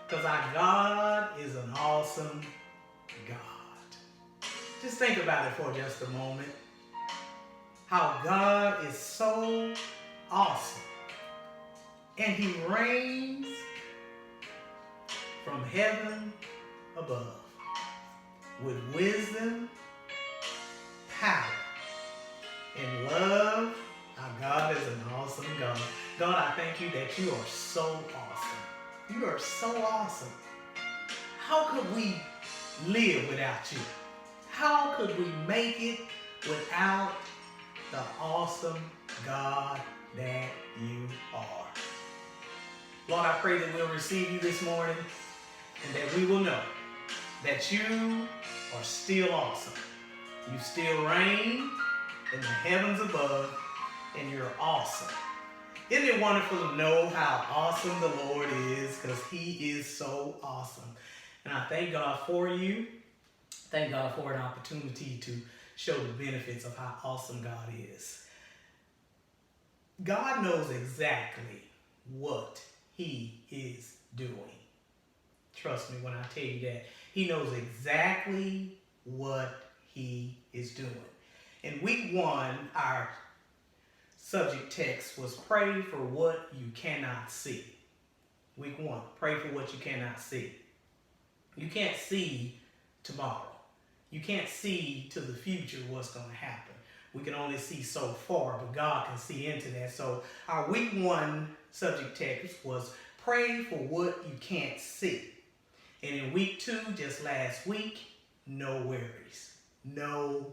Because our God is an awesome God. Just think about it for just a moment. How God is so awesome. And he reigns from heaven above with wisdom, power, and love. Our God is an awesome God. God, I thank you that you are so awesome. You are so awesome. How could we live without you? How could we make it without the awesome God that you are? Lord, I pray that we'll receive you this morning and that we will know that you are still awesome. You still reign in the heavens above, and you're awesome. Isn't it wonderful to know how awesome the Lord is, because he is so awesome. And I thank God for you. Thank God for an opportunity to show the benefits of how awesome God is. God knows exactly what he is doing. Trust me when I tell you that. He knows exactly what he is doing. In week 1, our subject text was pray for what you cannot see. Week 1, pray for what you cannot see. You can't see tomorrow. You can't see to the future what's going to happen. We can only see so far, but God can see into that. So our week 1 subject text was pray for what you can't see. And in week 2, just last week, no worries. No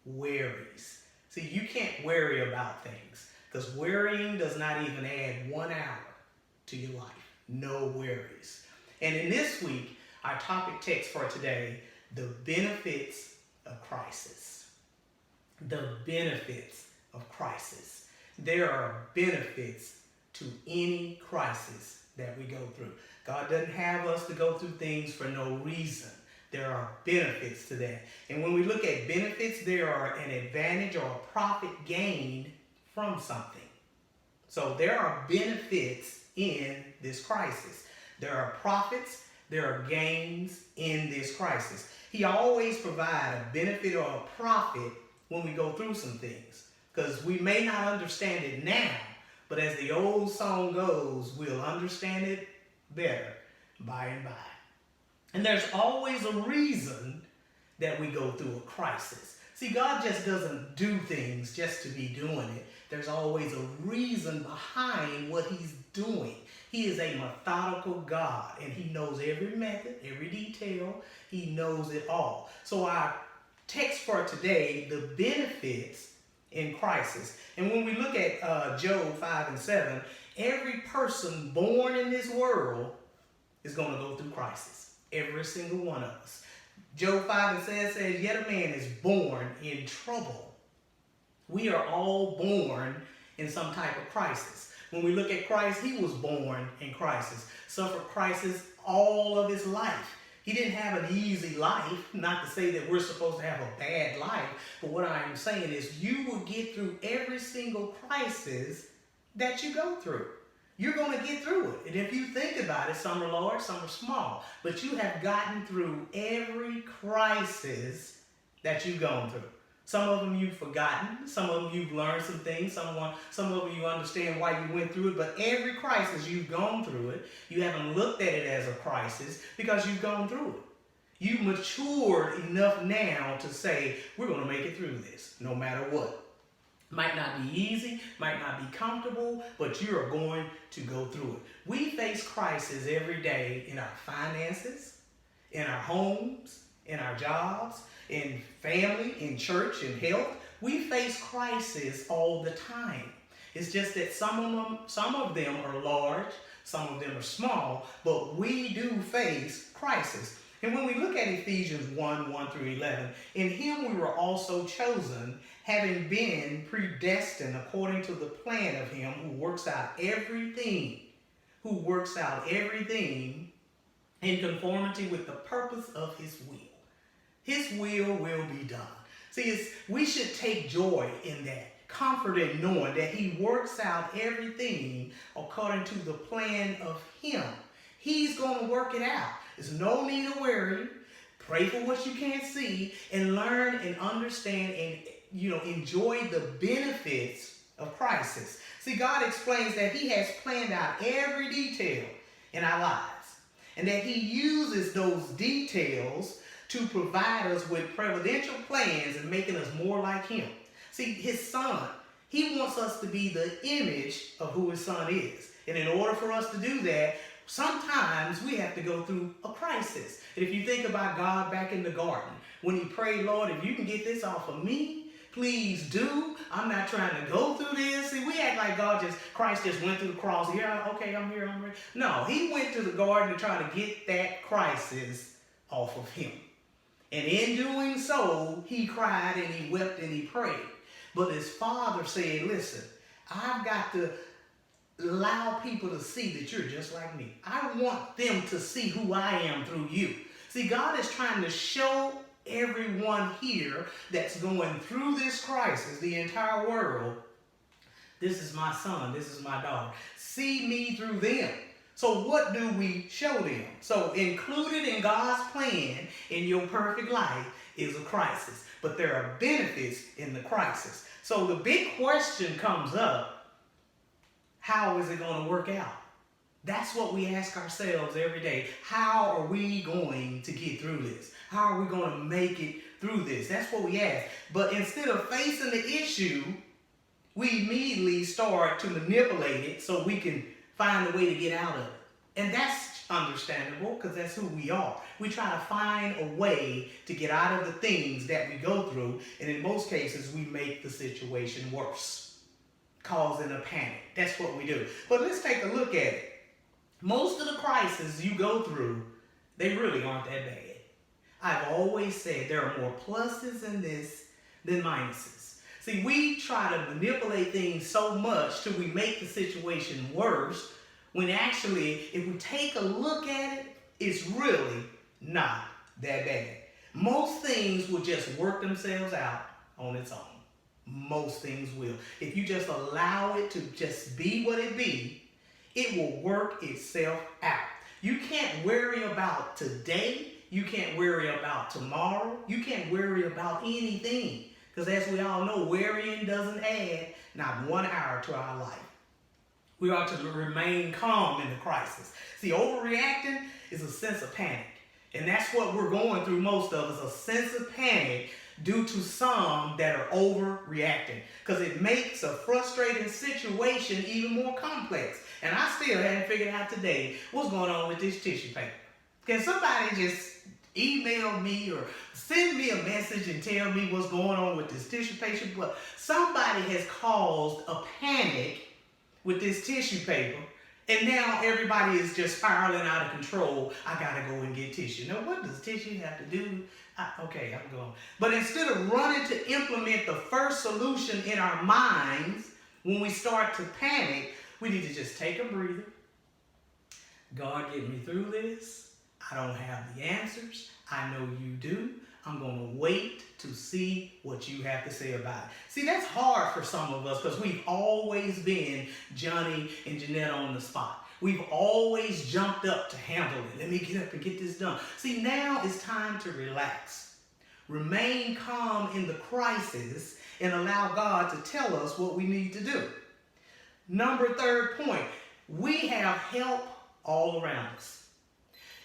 worries. See, you can't worry about things, because worrying does not even add 1 hour to your life. No worries. And in this week, our topic text for today, the benefits of crisis. The benefits of crisis. There are benefits to any crisis that we go through. God doesn't have us to go through things for no reason. There are benefits to that. And when we look at benefits, there are an advantage or a profit gained from something. So there are benefits in this crisis. There are profits, there are gains in this crisis. He always provides a benefit or a profit when we go through some things, because we may not understand it now, but as the old song goes, we'll understand it better by and by. And there's always a reason that we go through a crisis. See, God just doesn't do things just to be doing it. There's always a reason behind what he's doing. He is a methodical God, and he knows every method, every detail. He knows it all. So our text for today, the benefits in crisis. And when we look at Job 5 and 7, every person born in this world is going to go through crisis. Every single one of us. Job 5 and 7 says, yet a man is born in trouble. We are all born in some type of crisis. When we look at Christ, he was born in crisis, suffered crisis all of his life. He didn't have an easy life, not to say that we're supposed to have a bad life, but what I am saying is you will get through every single crisis that you go through. You're going to get through it. And if you think about it, some are large, some are small, but you have gotten through every crisis that you've gone through. Some of them you've forgotten. Some of them you've learned some things. Some of them you understand why you went through it. But every crisis you've gone through it. You haven't looked at it as a crisis because you've gone through it. You've matured enough now to say, we're going to make it through this no matter what. Might not be easy, might not be comfortable, but you are going to go through it. We face crisis every day in our finances, in our homes, in our jobs, in family, in church, in health. We face crisis all the time. It's just that some of them are large, some of them are small, but we do face crisis. And when we look at Ephesians 1 through 11, in him we were also chosen, having been predestined according to the plan of him who works out everything in conformity with the purpose of his will. His will be done. See, we should take joy in that, comfort in knowing that he works out everything according to the plan of him. He's going to work it out. There's no need of worry. Pray for what you can't see and learn and understand and enjoy the benefits of crisis. See, God explains that he has planned out every detail in our lives and that he uses those details to provide us with providential plans and making us more like him. See, his son, he wants us to be the image of who his son is. And in order for us to do that, sometimes we have to go through a crisis. And if you think about God back in the garden, when he prayed, Lord, if you can get this off of me, please do. I'm not trying to go through this. See, we act like Christ just went through the cross. Yeah, okay, I'm here, I'm ready. No, he went to the garden to try to get that crisis off of him. And in doing so, he cried and he wept and he prayed. But his father said, listen, I've got to allow people to see that you're just like me. I want them to see who I am through you. See, God is trying to show everyone here that's going through this crisis, the entire world, this is my son, this is my daughter. See me through them. So what do we show them? So included in God's plan in your perfect life is a crisis. But there are benefits in the crisis. So the big question comes up, how is it going to work out? That's what we ask ourselves every day. How are we going to get through this? How are we going to make it through this? That's what we ask. But instead of facing the issue, we immediately start to manipulate it so we can find a way to get out of it. And that's understandable because that's who we are. We try to find a way to get out of the things that we go through. And in most cases, we make the situation worse, causing a panic. That's what we do. But let's take a look at it. Most of the crises you go through, they really aren't that bad. I've always said there are more pluses in this than minuses. See, we try to manipulate things so much till we make the situation worse, when actually, if we take a look at it, it's really not that bad. Most things will just work themselves out on its own. Most things will. If you just allow it to just be what it be, it will work itself out. You can't worry about today. You can't worry about tomorrow. You can't worry about anything. Because as we all know, worrying doesn't add not 1 hour to our life. We are to remain calm in the crisis. See, overreacting is a sense of panic. And that's what we're going through, most of us, a sense of panic due to some that are overreacting. Because it makes a frustrating situation even more complex. And I still haven't figured out today what's going on with this tissue paper. Can somebody just email me or send me a message and tell me what's going on with this tissue paper? But somebody has caused a panic with this tissue paper, and now everybody is just spiraling out of control. I gotta go and get tissue. Now, what does tissue have to do? Okay, I'm going. But instead of running to implement the first solution in our minds, when we start to panic, we need to just take a breather. God, get me through this. I don't have the answers. I know you do. I'm going to wait to see what you have to say about it. See, that's hard for some of us because we've always been Johnny and Jeanette on the spot. We've always jumped up to handle it. Let me get up and get this done. See, now it's time to relax. Remain calm in the crisis and allow God to tell us what we need to do. Third point, we have help all around us.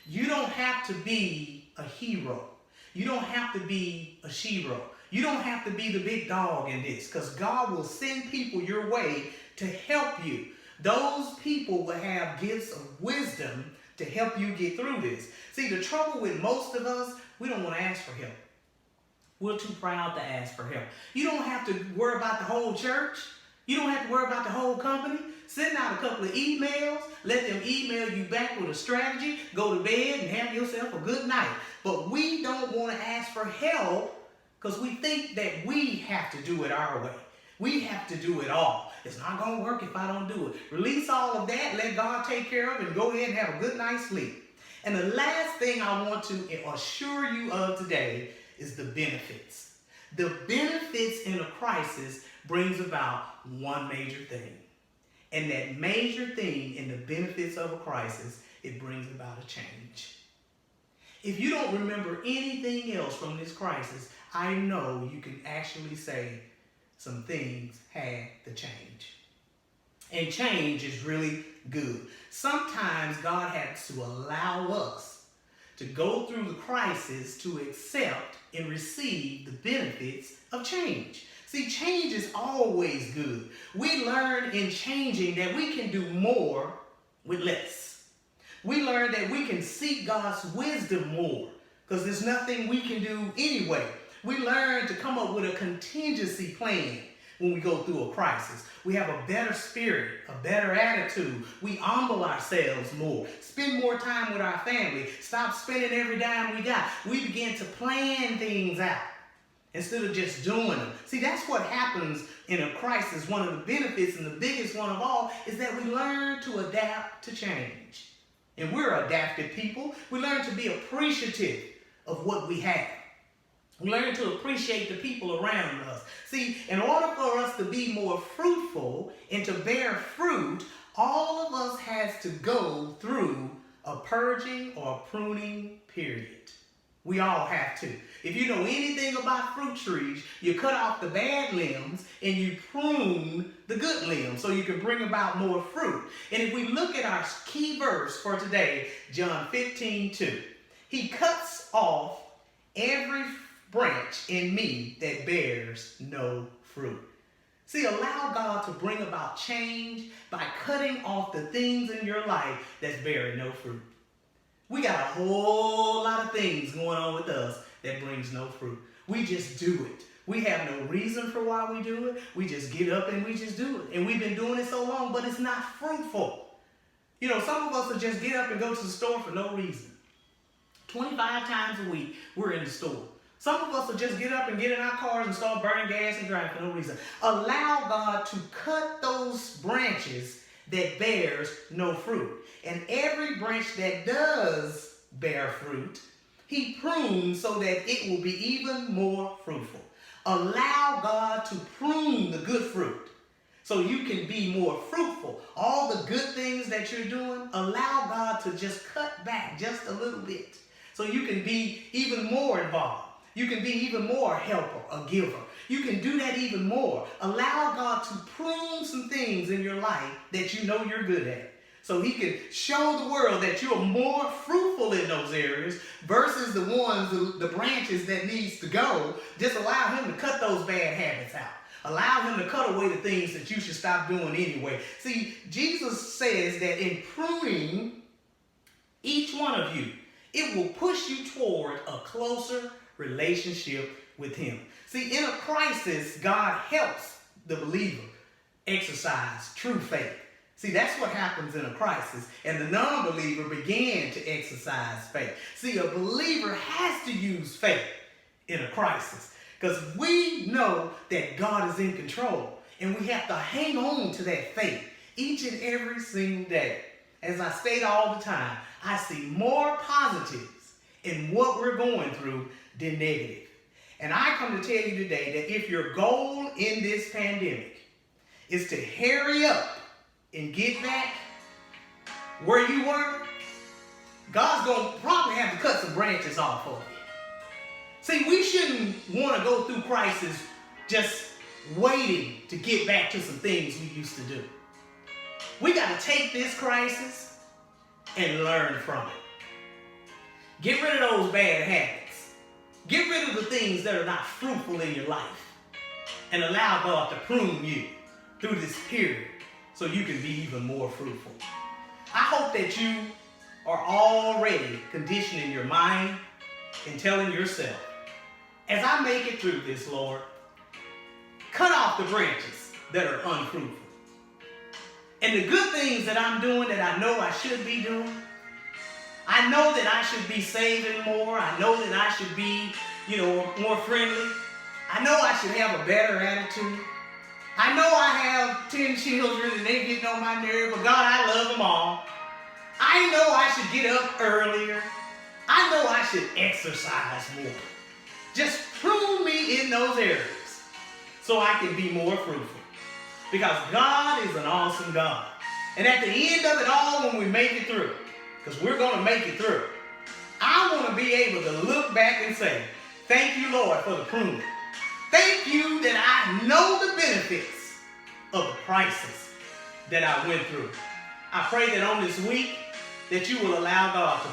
You don't have to be a hero. You don't have to be a shero. You don't have to be the big dog in this, because God will send people your way to help you. Those people will have gifts of wisdom to help you get through this. See, the trouble with most of us, we don't want to ask for help. We're too proud to ask for help. You don't have to worry about the whole church. You don't have to worry about the whole company. Send out a couple of emails. Let them email you back with a strategy. Go to bed and have yourself a good night. But we don't want to ask for help because we think that we have to do it our way. We have to do it all. It's not going to work if I don't do it. Release all of that. Let God take care of it and go ahead and have a good night's sleep. And the last thing I want to assure you of today is the benefits. The benefits in a crisis brings about one major thing. And that major thing in the benefits of a crisis it brings about a change. If you don't remember anything else from this crisis, I know you can actually say some things had to change. And change is really good. Sometimes God has to allow us to go through the crisis to accept and receive the benefits of change. See, change is always good. We learn in changing that we can do more with less. We learn that we can seek God's wisdom more because there's nothing we can do anyway. We learn to come up with a contingency plan when we go through a crisis. We have a better spirit, a better attitude. We humble ourselves more. Spend more time with our family. Stop spending every dime we got. We begin to plan things out instead of just doing them. See, that's what happens in a crisis. One of the benefits, and the biggest one of all, is that we learn to adapt to change. And we're adaptive people. We learn to be appreciative of what we have. We learn to appreciate the people around us. See, in order for us to be more fruitful and to bear fruit, all of us has to go through a purging or a pruning period. We all have to. If you know anything about fruit trees, you cut off the bad limbs and you prune the good limbs so you can bring about more fruit. And if we look at our key verse for today, John 15:2, he cuts off every branch in me that bears no fruit. See, allow God to bring about change by cutting off the things in your life that's bearing no fruit. We got a whole lot of things going on with us that brings no fruit. We just do it. We have no reason for why we do it. We just get up and we just do it. And we've been doing it so long, but it's not fruitful. You know, some of us will just get up and go to the store for no reason. 25 times a week, we're in the store. Some of us will just get up and get in our cars and start burning gas and driving for no reason. Allow God to cut those branches that bears no fruit. And every branch that does bear fruit, he prunes so that it will be even more fruitful. Allow God to prune the good fruit so you can be more fruitful. All the good things that you're doing, allow God to just cut back just a little bit so you can be even more involved. You can be even more a helper, a giver. You can do that even more. Allow God to prune some things in your life that you know you're good at, so he can show the world that you are more fruitful in those areas versus the ones, the branches that needs to go. Just allow him to cut those bad habits out. Allow him to cut away the things that you should stop doing anyway. See, Jesus says that in pruning each one of you, it will push you toward a closer relationship with him. See, in a crisis, God helps the believer exercise true faith. See, that's what happens in a crisis. And the non-believer began to exercise faith. See, a believer has to use faith in a crisis because we know that God is in control. And we have to hang on to that faith each and every single day. As I state all the time, I see more positives in what we're going through than negative. And I come to tell you today that if your goal in this pandemic is to hurry up and get back where you were, God's going to probably have to cut some branches off of you. See, we shouldn't want to go through crisis just waiting to get back to some things we used to do. We got to take this crisis and learn from it. Get rid of those bad habits. Get rid of the things that are not fruitful in your life and allow God to prune you through this period so you can be even more fruitful. I hope that you are already conditioning your mind and telling yourself, as I make it through this, Lord, cut off the branches that are unfruitful. And the good things that I'm doing that I know I should be doing, I know that I should be saving more. I know that I should be, more friendly. I know I should have a better attitude. I know I have 10 children and they're getting on my nerve, but God, I love them all. I know I should get up earlier. I know I should exercise more. Just prune me in those areas so I can be more fruitful. Because God is an awesome God. And at the end of it all, when we make it through, because we're going to make it through. I want to be able to look back and say, thank you, Lord, for the pruning. Thank you that I know the benefits of the crisis that I went through. I pray that on this week that you will allow God to